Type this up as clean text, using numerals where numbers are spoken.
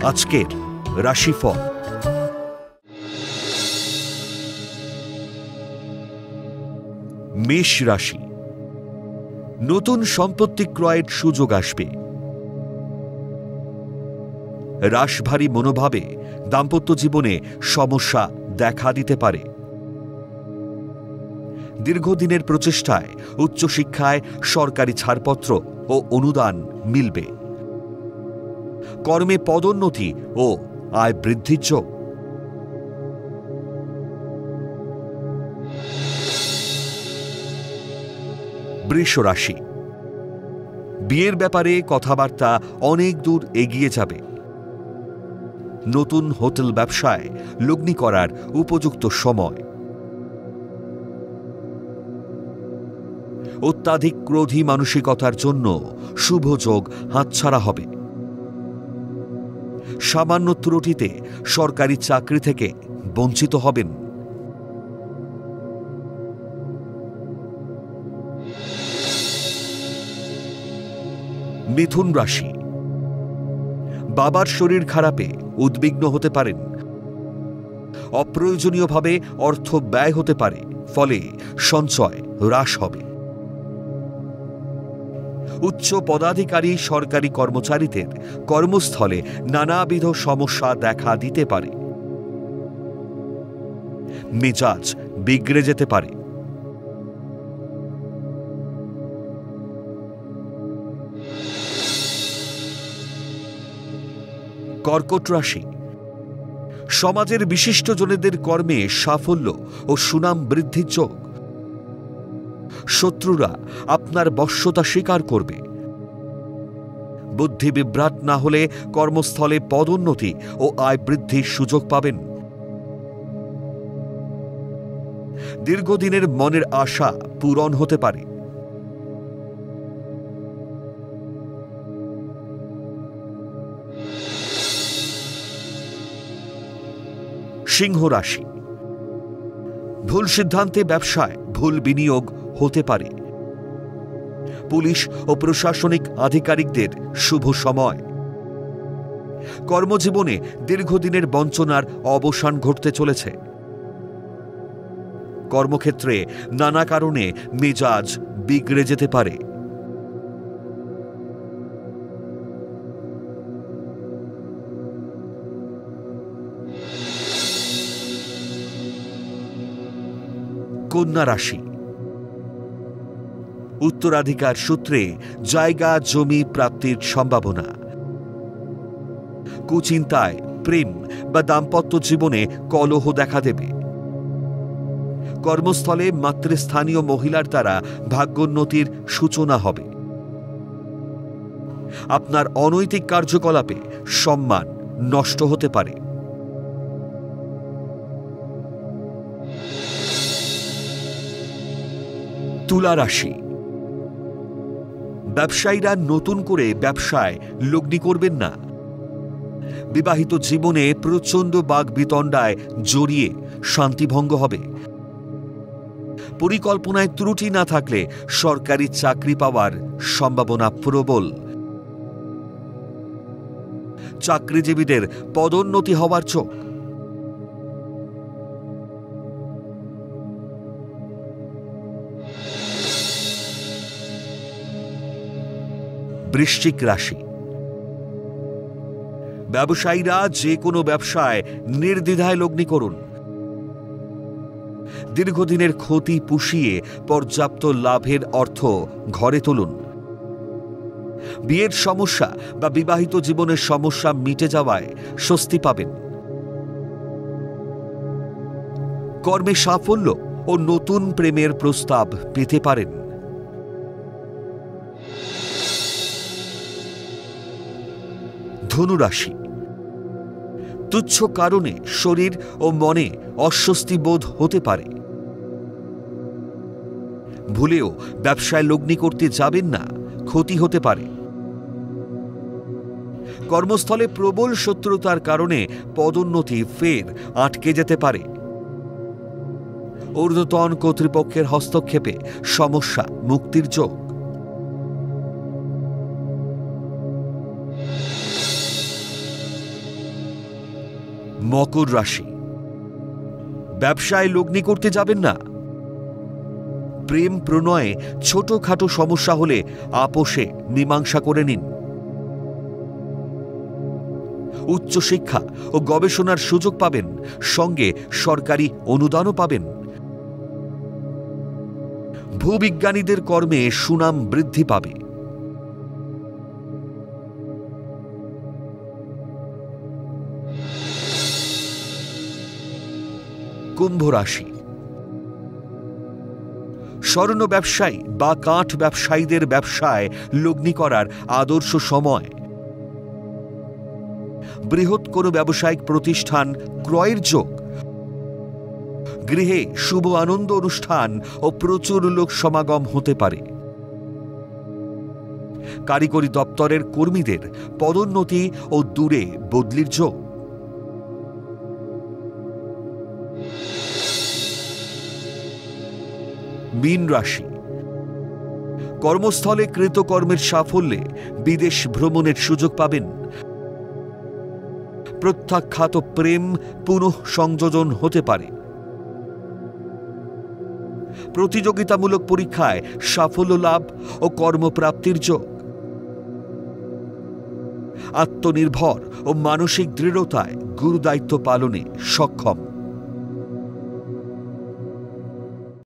আজকের রাশিফল। মেষ রাশি, নতুন সম্পত্তি ক্রয়ের সুযোগ আসবে। রাশভারী মনোভাবে দাম্পত্য জীবনে সমস্যা দেখা দিতে পারে। দীর্ঘদিনের প্রচেষ্টায় উচ্চশিক্ষায় সরকারি ছাড়পত্র ও অনুদান মিলবে। কর্মে পদোন্নতি ও আয় বৃদ্ধির যোগ। বৃষ রাশি, বিয়ের ব্যাপারে কথাবার্তা অনেক দূর এগিয়ে যাবে। নতুন হোটেল ব্যবসায় লগ্নি করার উপযুক্ত সময়। অত্যাধিক ক্রোধী মানসিকতার জন্য শুভ যোগ হাতছাড়া হবে। সামান্য ত্রুটিতে সরকারি চাকরি থেকে বঞ্চিত হবেন। মিথুন রাশি, বাবার শরীর খারাপে উদ্বিগ্ন হতে পারেন। অপ্রয়োজনীয়ভাবে অর্থ ব্যয় হতে পারে, ফলে সঞ্চয় হ্রাস হবে। উচ্চ পদাধিকারী সরকারি কর্মচারীদের কর্মস্থলে নানাবিধ সমস্যা দেখা দিতে পারে। মেজাজ বিগড়ে যেতে পারে। কর্কট রাশি, সমাজের বিশিষ্টজনেদের কর্মে সাফল্য ও সুনাম বৃদ্ধির যোগ। শত্রুরা আপনার বশ্যতা স্বীকার করবে। বুদ্ধি বিভ্রাট না হলে কর্মস্থলে পদোন্নতি ও আয় বৃদ্ধির সুযোগ পাবেন। দীর্ঘদিনের মনের আশা পূরণ হতে পারে। সিংহ রাশি, ভুল সিদ্ধান্তে ব্যবসায় ভুল বিনিয়োগ হতে পারে। পুলিশ ও প্রশাসনিক আধিকারিকদের শুভ সময়। কর্মজীবনে দীর্ঘদিনের বঞ্চনার অবসান ঘটতে চলেছে। কর্মক্ষেত্রে নানা কারণে মেজাজ বিগড়ে যেতে পারে। কন্যা রাশি, উত্তরাধিকার সূত্রে জায়গা জমি প্রাপ্তির সম্ভাবনা। কুচিন্তায় প্রেম বা দাম্পত্য জীবনে কলহ দেখা দেবে। কর্মস্থলে মাতৃস্থানীয় মহিলার দ্বারা ভাগ্যোন্নতির সূচনা হবে। আপনার অনৈতিক কার্যকলাপে সম্মান নষ্ট হতে পারে। তুলা রাশি, ব্যবসায়ীরা নতুন করে ব্যবসায় লগ্নি করবেন না। বিবাহিত জীবনে প্রচণ্ড বাগবিতণ্ডায় জড়িয়ে শান্তিভঙ্গ হবে। পরিকল্পনায় ত্রুটি না থাকলে সরকারি চাকরি পাওয়ার সম্ভাবনা প্রবল। চাকরিজীবীদের পদোন্নতি হওয়ার যোগ। বৃশ্চিক রাশি, ব্যবসায়ীরা যে কোনো ব্যবসায় নির্দ্বিধায় লগ্নি করুন। দীর্ঘদিনের ক্ষতি পুষিয়ে পর্যাপ্ত লাভের অর্থ ঘরে তুলুন। বিয়ের সমস্যা বা বিবাহিত জীবনের সমস্যা মিটে যাওয়ায় স্বস্তি পাবেন। কর্মে সাফল্য ও নতুন প্রেমের প্রস্তাব পেতে পারেন। ধনু রাশি, তুচ্ছ কারণে শরীর ও মনে অস্বস্তি বোধ হতে পারে। ভুলেও ব্যবসায় লগ্নি করতে যাবেন না, ক্ষতি হতে পারে। কর্মস্থলে প্রবল শত্রুতার কারণে পদোন্নতি ফের আটকে যেতে পারে। ঊর্ধ্বতন কর্তৃপক্ষের হস্তক্ষেপে সমস্যা মুক্তির যোগ। মকর রাশি, ব্যবসায় লগ্নি করতে যাবেন না। প্রেম প্রণয়ে ছোটখাটো সমস্যা হলে আপোষে মীমাংসা করে নিন। উচ্চশিক্ষা ও গবেষণার সুযোগ পাবেন, সঙ্গে সরকারি অনুদানও পাবেন। ভূবিজ্ঞানীদের কর্মে সুনাম বৃদ্ধি পাবে। কুম্ভ রাশি, স্বর্ণ ব্যবসায়ী বা কাঠ ব্যবসায়ীদের ব্যবসায় লগ্নি করার আদর্শ সময়। বৃহৎ কোনো ব্যবসায়িক প্রতিষ্ঠান ক্রয়ের যোগ। গৃহে শুভ আনন্দ অনুষ্ঠান ও প্রচুর লোক সমাগম হতে পারে। কারিগরি দপ্তরের কর্মীদের পদোন্নতি ও দূরে বদলির যোগ। মীন রাশি, কর্মস্থলে কৃতকর্মের সাফল্যে বিদেশ ভ্রমণের সুযোগ পাবেন। প্রত্যাখ্যাত প্রেম পুনঃ সংযোজন হতে পারে। প্রতিযোগিতামূলক পরীক্ষায় সাফল্য লাভ ও কর্মপ্রাপ্তির যোগ। আত্মনির্ভর ও মানসিক দৃঢ়তায় গুরুদায়িত্ব পালনে সক্ষম।